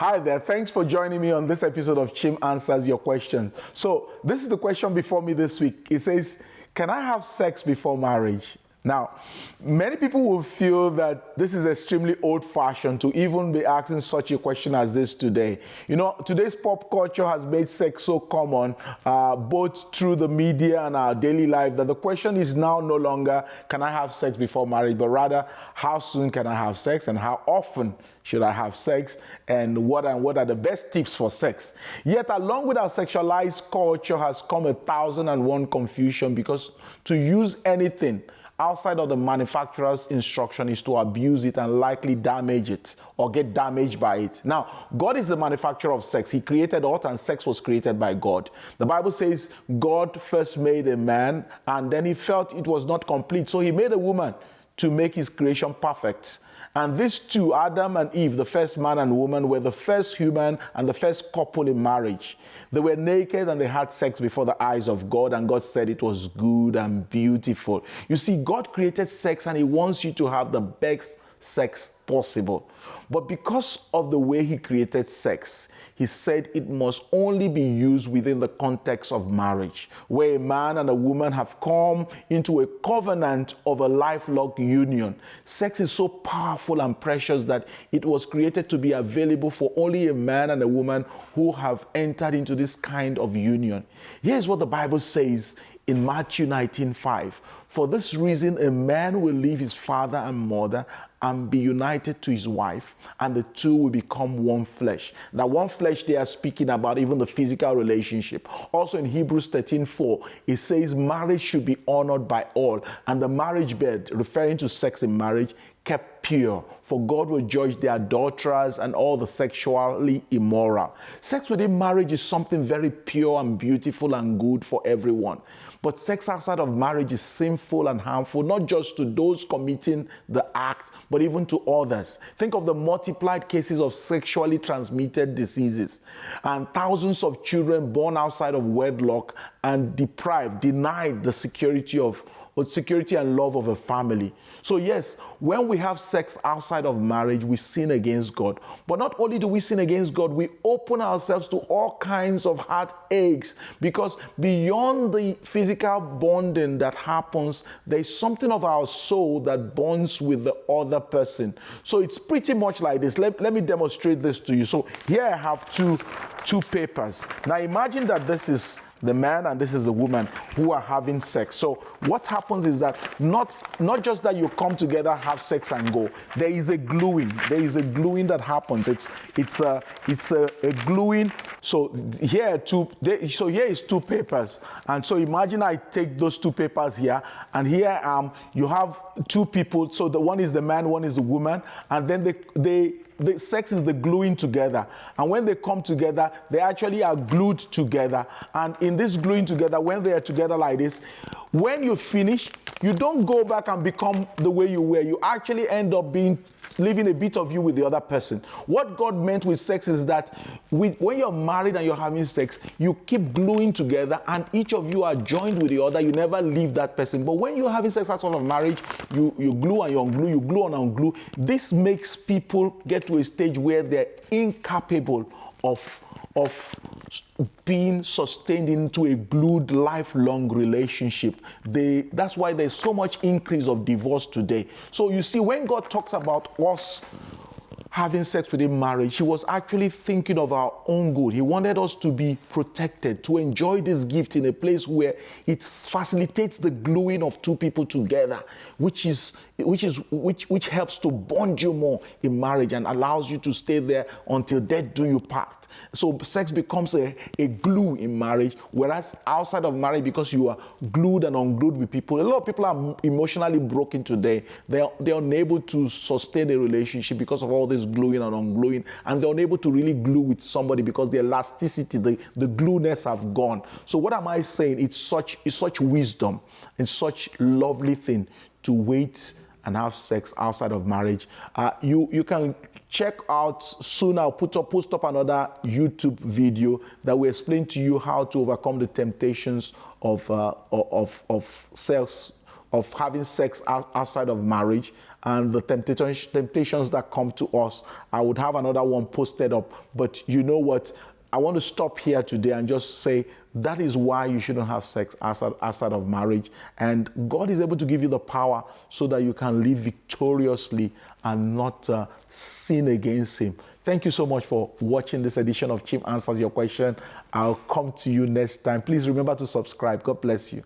Hi there, thanks for joining me on this episode of Chim Answers Your Question. So this is the question before me this week. It says, can I have sex before marriage? Now, many people will feel that this is extremely old-fashioned to even be asking such a question as this today. You know, today's pop culture has made sex so common, both through the media and our daily life, that the question is now no longer, can I have sex before marriage, but rather, how soon can I have sex and how often should I have sex, and what are the best tips for sex? Yet, along with our sexualized culture has come 1,001 confusion, because to use anything outside of the manufacturer's instruction is to abuse it and likely damage it or get damaged by it. Now, God is the manufacturer of sex. He created earth and sex was created by God. The Bible says God first made a man and then he felt it was not complete. So he made a woman to make his creation perfect. And these two, Adam and Eve, the first man and woman, were the first human and the first couple in marriage. They were naked and they had sex before the eyes of God, and God said it was good and beautiful. You see, God created sex and he wants you to have the best sex possible. But because of the way he created sex, he said it must only be used within the context of marriage, where a man and a woman have come into a covenant of a lifelong union. Sex is so powerful and precious that it was created to be available for only a man and a woman who have entered into this kind of union. Here's what the Bible says in Matthew 19:5. For this reason, a man will leave his father and mother and be united to his wife, and the two will become one flesh. Now, one flesh, they are speaking about even the physical relationship. Also in Hebrews 13:4, it says marriage should be honored by all, and the marriage bed, referring to sex in marriage, kept pure, for God will judge the adulterers and all the sexually immoral. Sex within marriage is something very pure and beautiful and good for everyone. But sex outside of marriage is sinful and harmful, not just to those committing the act, but even to others. Think of the multiplied cases of sexually transmitted diseases and thousands of children born outside of wedlock and denied the security and love of a family. So yes, when we have sex outside of marriage, we sin against God. But not only do we sin against God, we open ourselves to all kinds of heartaches, because beyond the physical bonding that happens, there's something of our soul that bonds with the other person. So it's pretty much like this. Let me demonstrate this to you. So here I have two papers. Now imagine that this is the man and this is the woman who are having sex. So what happens is that not just that you come together, have sex and go. There is a gluing. There is a gluing that happens. It's a gluing. So here is two papers. And so imagine I take those two papers here, and here you have two people. So the one is the man, one is the woman, and then the sex is the gluing together. And when they come together, they actually are glued together. And in this gluing together, when they are together like this, when you finish, you don't go back and become the way you were. You actually end up leaving a bit of you with the other person. What God meant with sex is that when you're married and you're having sex, you keep gluing together and each of you are joined with the other. You never leave that person. But when you're having sex outside of marriage, you glue and you unglue, you glue and unglue. This makes people get to a stage where they're incapable of being sustained into a glued lifelong relationship. That's why there's so much increase of divorce today. So you see, when God talks about us having sex within marriage, he was actually thinking of our own good. He wanted us to be protected, to enjoy this gift in a place where it facilitates the gluing of two people together, which helps to bond you more in marriage and allows you to stay there until death do you part. So sex becomes a glue in marriage, whereas outside of marriage, because you are glued and unglued with people, a lot of people are emotionally broken today. They're unable to sustain a relationship because of all this gluing and ungluing, and they're unable to really glue with somebody because the elasticity, the glueness have gone. So what am I saying? It's such wisdom and such lovely thing to wait and have sex outside of marriage. You can check out soon. I'll post up another YouTube video that will explain to you how to overcome the temptations of sex of having sex outside of marriage and the temptations that come to us. I would have another one posted up, but you know what? I want to stop here today and just say that is why you shouldn't have sex outside of marriage. And God is able to give you the power so that you can live victoriously and not sin against Him. Thank you so much for watching this edition of Chim Answers Your Question. I'll come to you next time. Please remember to subscribe. God bless you.